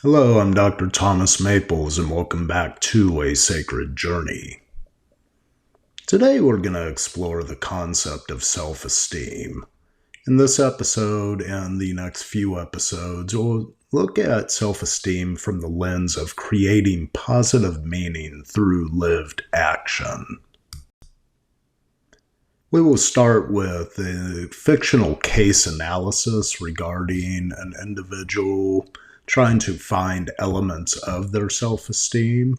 Hello, I'm Dr. Thomas Maples, and welcome back to A Sacred Journey. Today we're going to explore the concept of self-esteem. In this episode and the next few episodes, we'll look at self-esteem from the lens of creating positive meaning through lived action. We will start with a fictional case analysis regarding an individual trying to find elements of their self-esteem.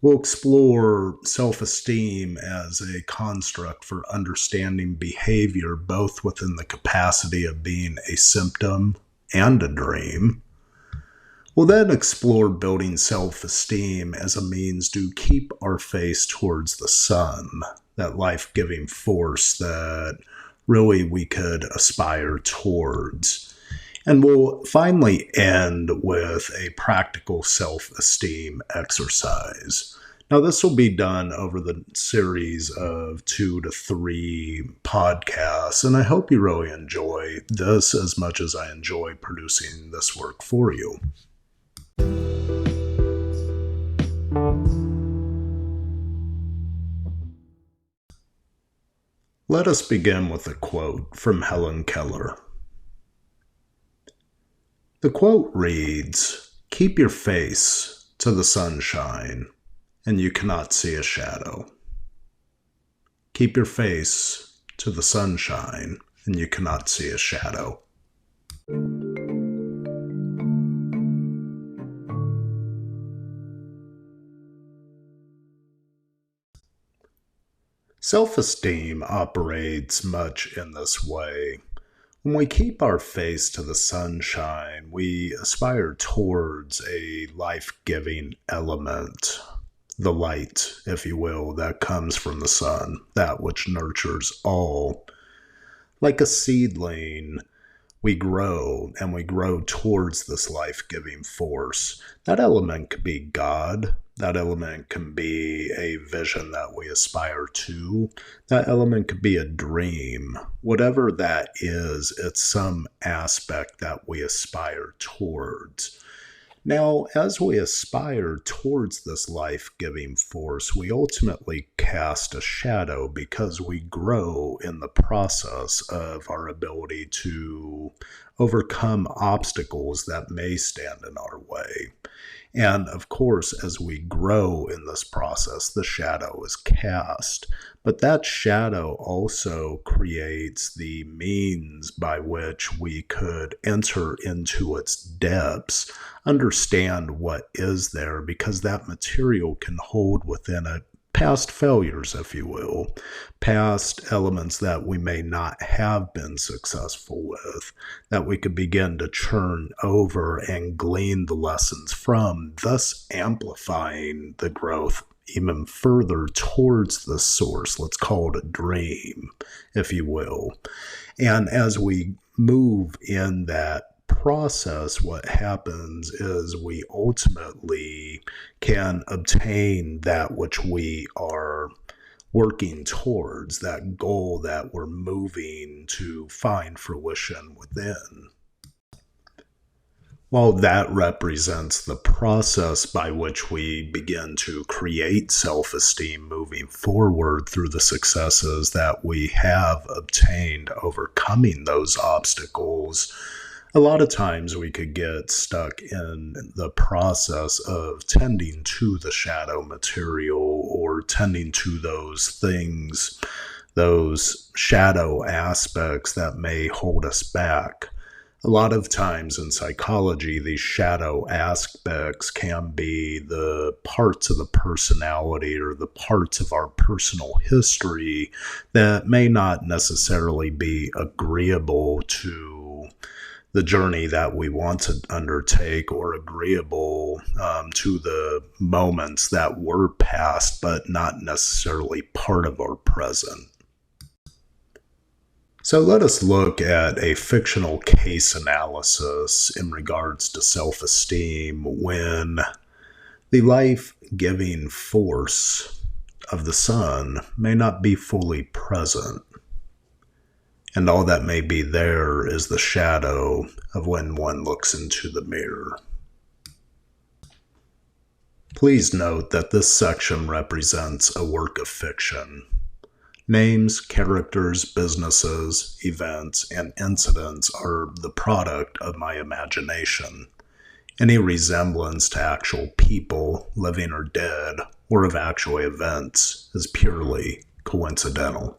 We'll explore self-esteem as a construct for understanding behavior, both within the capacity of being a symptom and a dream. We'll then explore building self-esteem as a means to keep our face towards the sun, that life-giving force that really we could aspire towards. And we'll finally end with a practical self-esteem exercise. Now, this will be done over the series of 2 to 3 podcasts, and I hope you really enjoy this as much as I enjoy producing this work for you. Let us begin with a quote from Helen Keller. The quote reads, "Keep your face to the sunshine, and you cannot see a shadow." Keep your face to the sunshine, and you cannot see a shadow. Self-esteem operates much in this way. When we keep our face to the sunshine, we aspire towards a life-giving element, the light, if you will, that comes from the sun, that which nurtures all. Like a seedling, we grow, and we grow towards this life-giving force. That element could be God. That element can be a vision that we aspire to. That element could be a dream. Whatever that is, it's some aspect that we aspire towards. Now, as we aspire towards this life-giving force, we ultimately cast a shadow because we grow in the process of our ability to overcome obstacles that may stand in our way. And of course, as we grow in this process, the shadow is cast. But that shadow also creates the means by which we could enter into its depths, understand what is there, because that material can hold within it past failures, if you will, past elements that we may not have been successful with, that we could begin to churn over and glean the lessons from, thus amplifying the growth even further towards the source. Let's call it a dream, if you will. And as we move in that process, what happens is we ultimately can obtain that which we are working towards, that goal that we're moving to find fruition within. While that represents the process by which we begin to create self-esteem moving forward through the successes that we have obtained overcoming those obstacles, a lot of times we could get stuck in the process of tending to the shadow material or tending to those things, those shadow aspects that may hold us back. A lot of times in psychology, these shadow aspects can be the parts of the personality or the parts of our personal history that may not necessarily be agreeable to the journey that we want to undertake or agreeable to the moments that were past but not necessarily part of our present. So let us look at a fictional case analysis in regards to self-esteem when the life-giving force of the sun may not be fully present. And all that may be there is the shadow of when one looks into the mirror. Please note that this section represents a work of fiction. Names, characters, businesses, events, and incidents are the product of my imagination. Any resemblance to actual people, living or dead, or of actual events is purely coincidental.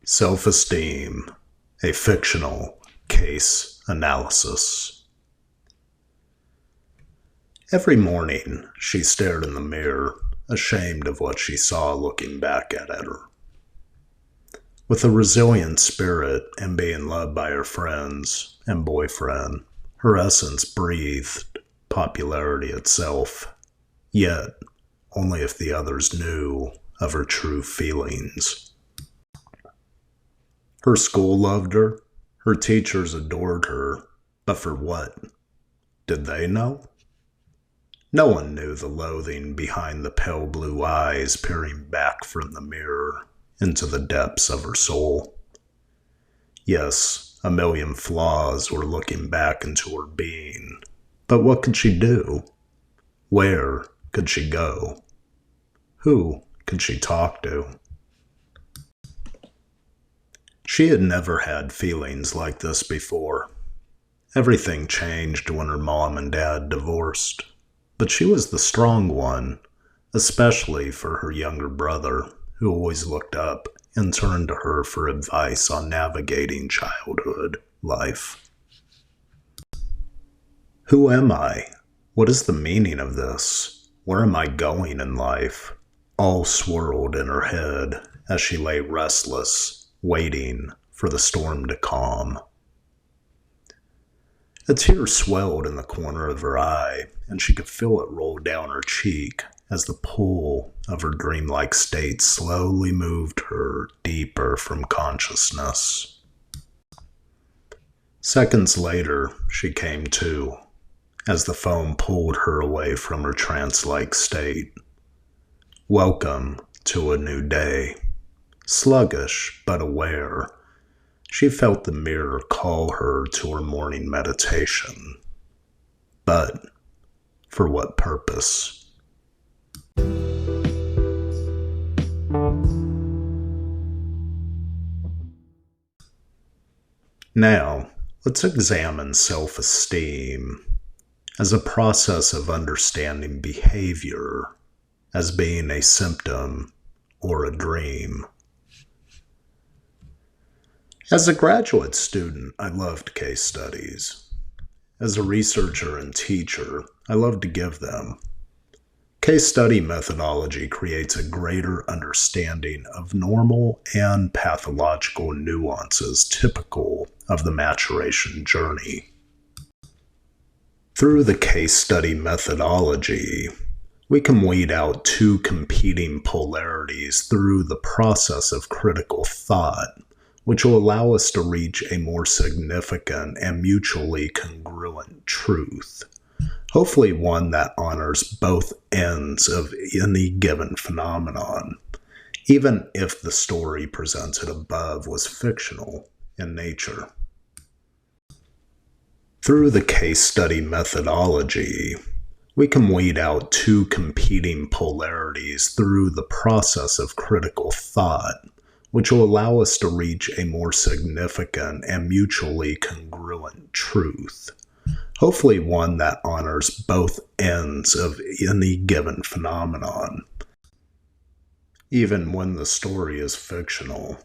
Self-Esteem, a fictional case analysis. Every morning, she stared in the mirror, ashamed of what she saw looking back at her. With a resilient spirit and being loved by her friends and boyfriend, her essence breathed popularity itself, yet only if the others knew of her true feelings. Her school loved her teachers adored her, but for what? Did they know? No one knew the loathing behind the pale blue eyes peering back from the mirror into the depths of her soul. Yes, a million flaws were looking back into her being, but what could she do? Where could she go? Who could she talk to? She had never had feelings like this before. Everything changed when her mom and dad divorced, but she was the strong one, especially for her younger brother, who always looked up and turned to her for advice on navigating childhood life. Who am I? What is the meaning of this? Where am I going in life? All swirled in her head as she lay restless, waiting for the storm to calm. A tear swelled in the corner of her eye, and she could feel it roll down her cheek as the pull of her dreamlike state slowly moved her deeper from consciousness. Seconds later, she came to, as the foam pulled her away from her trance-like state. Welcome to a new day. Sluggish but aware, she felt the mirror call her to her morning meditation. But for what purpose? Now, let's examine self-esteem as a process of understanding behavior as being a symptom or a dream. As a graduate student, I loved case studies. As a researcher and teacher, I loved to give them. Case study methodology creates a greater understanding of normal and pathological nuances typical of the maturation journey. Through the case study methodology, we can weed out two competing polarities through the process of critical thought, which will allow us to reach a more significant and mutually congruent truth. Hopefully one that honors both ends of any given phenomenon, even if the story presented above was fictional in nature. Through the case study methodology, we can weed out two competing polarities through the process of critical thought, which will allow us to reach a more significant and mutually congruent truth. Hopefully one that honors both ends of any given phenomenon, even when the story is fictional.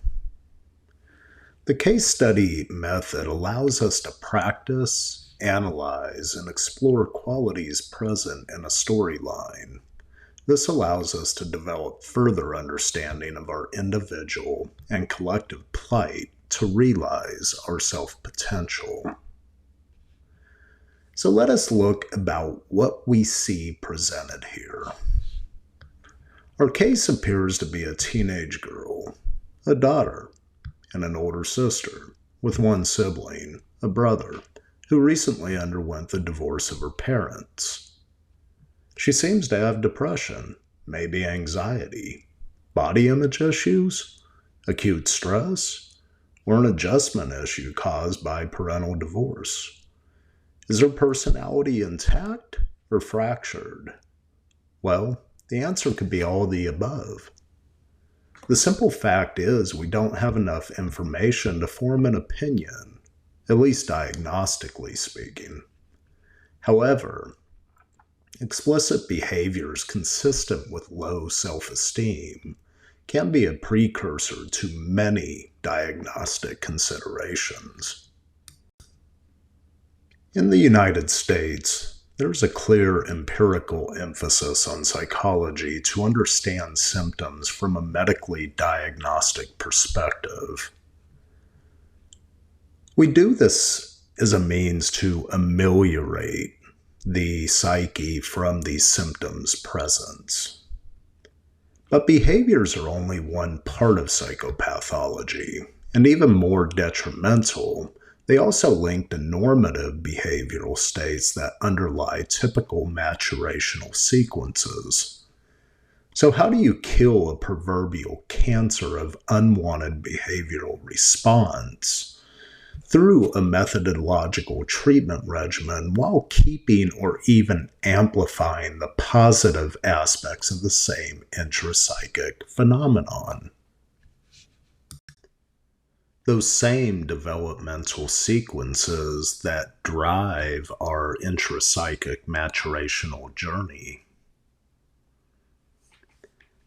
The case study method allows us to practice, analyze, and explore qualities present in a storyline. This allows us to develop further understanding of our individual and collective plight to realize our self-potential. So let us look about what we see presented here. Our case appears to be a teenage girl, a daughter, and an older sister, with one sibling, a brother, who recently underwent the divorce of her parents. She seems to have depression, maybe anxiety, body image issues, acute stress, or an adjustment issue caused by parental divorce? Is her personality intact or fractured? Well, the answer could be all of the above. The simple fact is we don't have enough information to form an opinion, at least diagnostically speaking. However, explicit behaviors consistent with low self-esteem can be a precursor to many diagnostic considerations. In the United States, there's a clear empirical emphasis on psychology to understand symptoms from a medically diagnostic perspective. We do this as a means to ameliorate the psyche from these symptoms' presence. But behaviors are only one part of psychopathology, and even more detrimental, they also link to normative behavioral states that underlie typical maturational sequences. So how do you kill a proverbial cancer of unwanted behavioral response? Through a methodological treatment regimen while keeping or even amplifying the positive aspects of the same intrapsychic phenomenon. Those same developmental sequences that drive our intrapsychic maturational journey.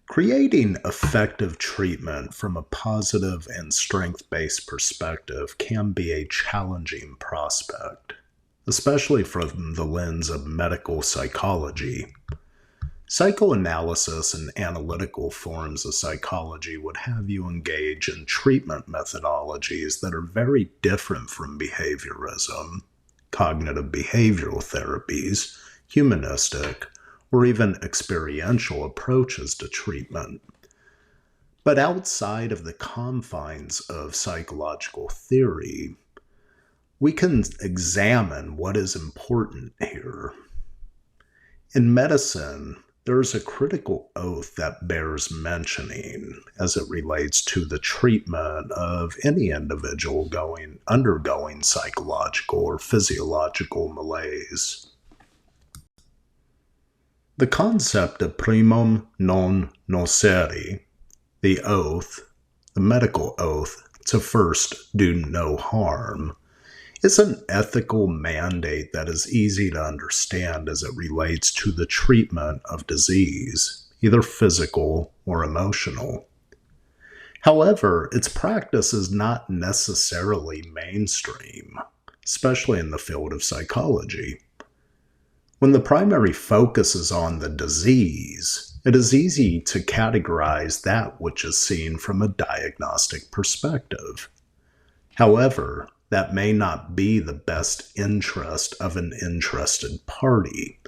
Creating effective treatment from a positive and strength-based perspective can be a challenging prospect, especially from the lens of medical psychology. Psychoanalysis and analytical forms of psychology would have you engage in treatment methodologies that are very different from behaviorism, cognitive behavioral therapies, humanistic, or even experiential approaches to treatment. But outside of the confines of psychological theory, we can examine what is important here. In medicine, there is a critical oath that bears mentioning as it relates to the treatment of any individual undergoing psychological or physiological malaise. The concept of primum non nocere, the oath, the medical oath to first do no harm, is an ethical mandate that is easy to understand as it relates to the treatment of disease, either physical or emotional. However, its practice is not necessarily mainstream, especially in the field of psychology. When the primary focus is on the disease, it is easy to categorize that which is seen from a diagnostic perspective. However, that may not be the best interest of an interested party,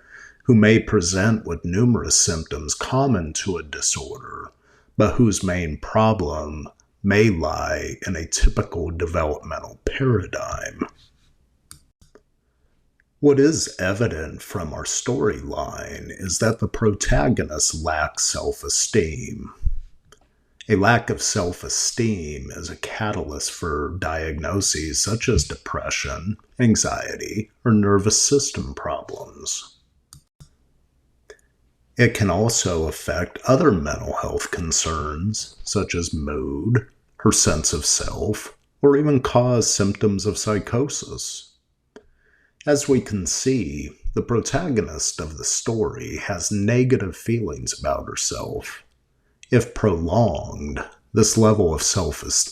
who may present with numerous symptoms common to a disorder, but whose main problem may lie in a typical developmental paradigm. What is evident from our storyline is that the protagonist lacks self-esteem. A lack of self-esteem is a catalyst for diagnoses such as depression, anxiety, or nervous system problems. It can also affect other mental health concerns such as mood, her sense of self, or even cause symptoms of psychosis. As we can see, the protagonist of the story has negative feelings about herself. If prolonged, this level of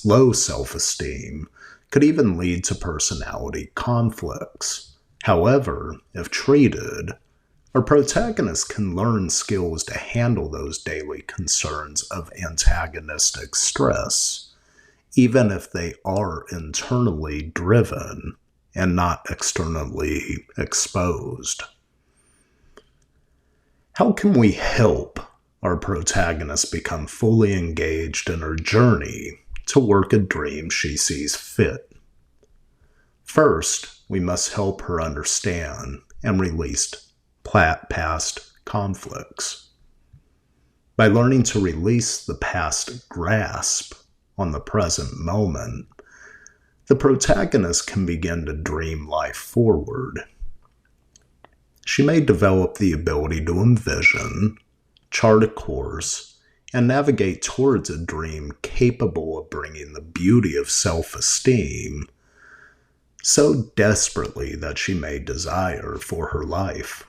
low self-esteem could even lead to personality conflicts. However, if treated, our protagonist can learn skills to handle those daily concerns of antagonistic stress, even if they are internally driven and not externally exposed. How can we help our protagonist become fully engaged in her journey to work a dream she sees fit? First, we must help her understand and release past conflicts. By learning to release the past grasp on the present moment, the protagonist can begin to dream life forward. She may develop the ability to envision, chart a course, and navigate towards a dream capable of bringing the beauty of self-esteem so desperately that she may desire for her life.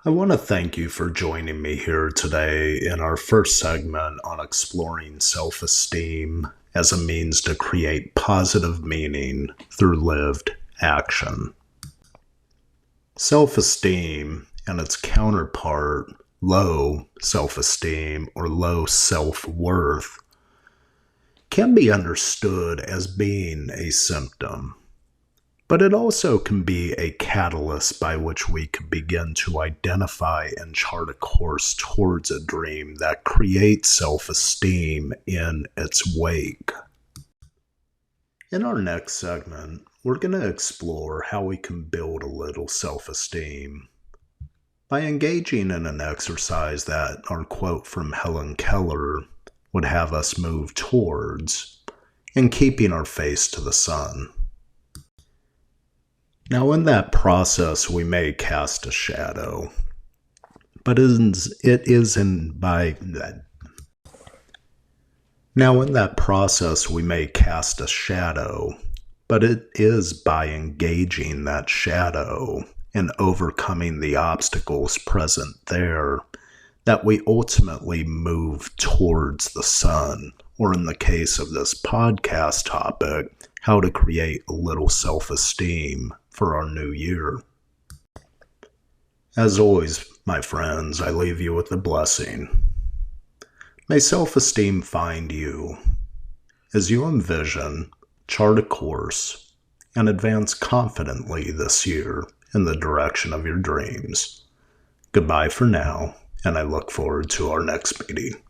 I want to thank you for joining me here today in our first segment on exploring self-esteem as a means to create positive meaning through lived action. Self-esteem and its counterpart, low self-esteem or low self-worth, can be understood as being a symptom, but it also can be a catalyst by which we can begin to identify and chart a course towards a dream that creates self-esteem in its wake. In our next segment, we're going to explore how we can build a little self-esteem by engaging in an exercise that our quote from Helen Keller would have us move towards, and keeping our face to the sun. Now, in that process, we may cast a shadow, but in that process, we may cast a shadow, but it is by engaging that shadow and overcoming the obstacles present there that we ultimately move towards the sun, or in the case of this podcast topic, how to create a little self-esteem for our new year. As always, my friends, I leave you with a blessing. May self-esteem find you as you envision, chart a course, and advance confidently this year in the direction of your dreams. Goodbye for now, and I look forward to our next meeting.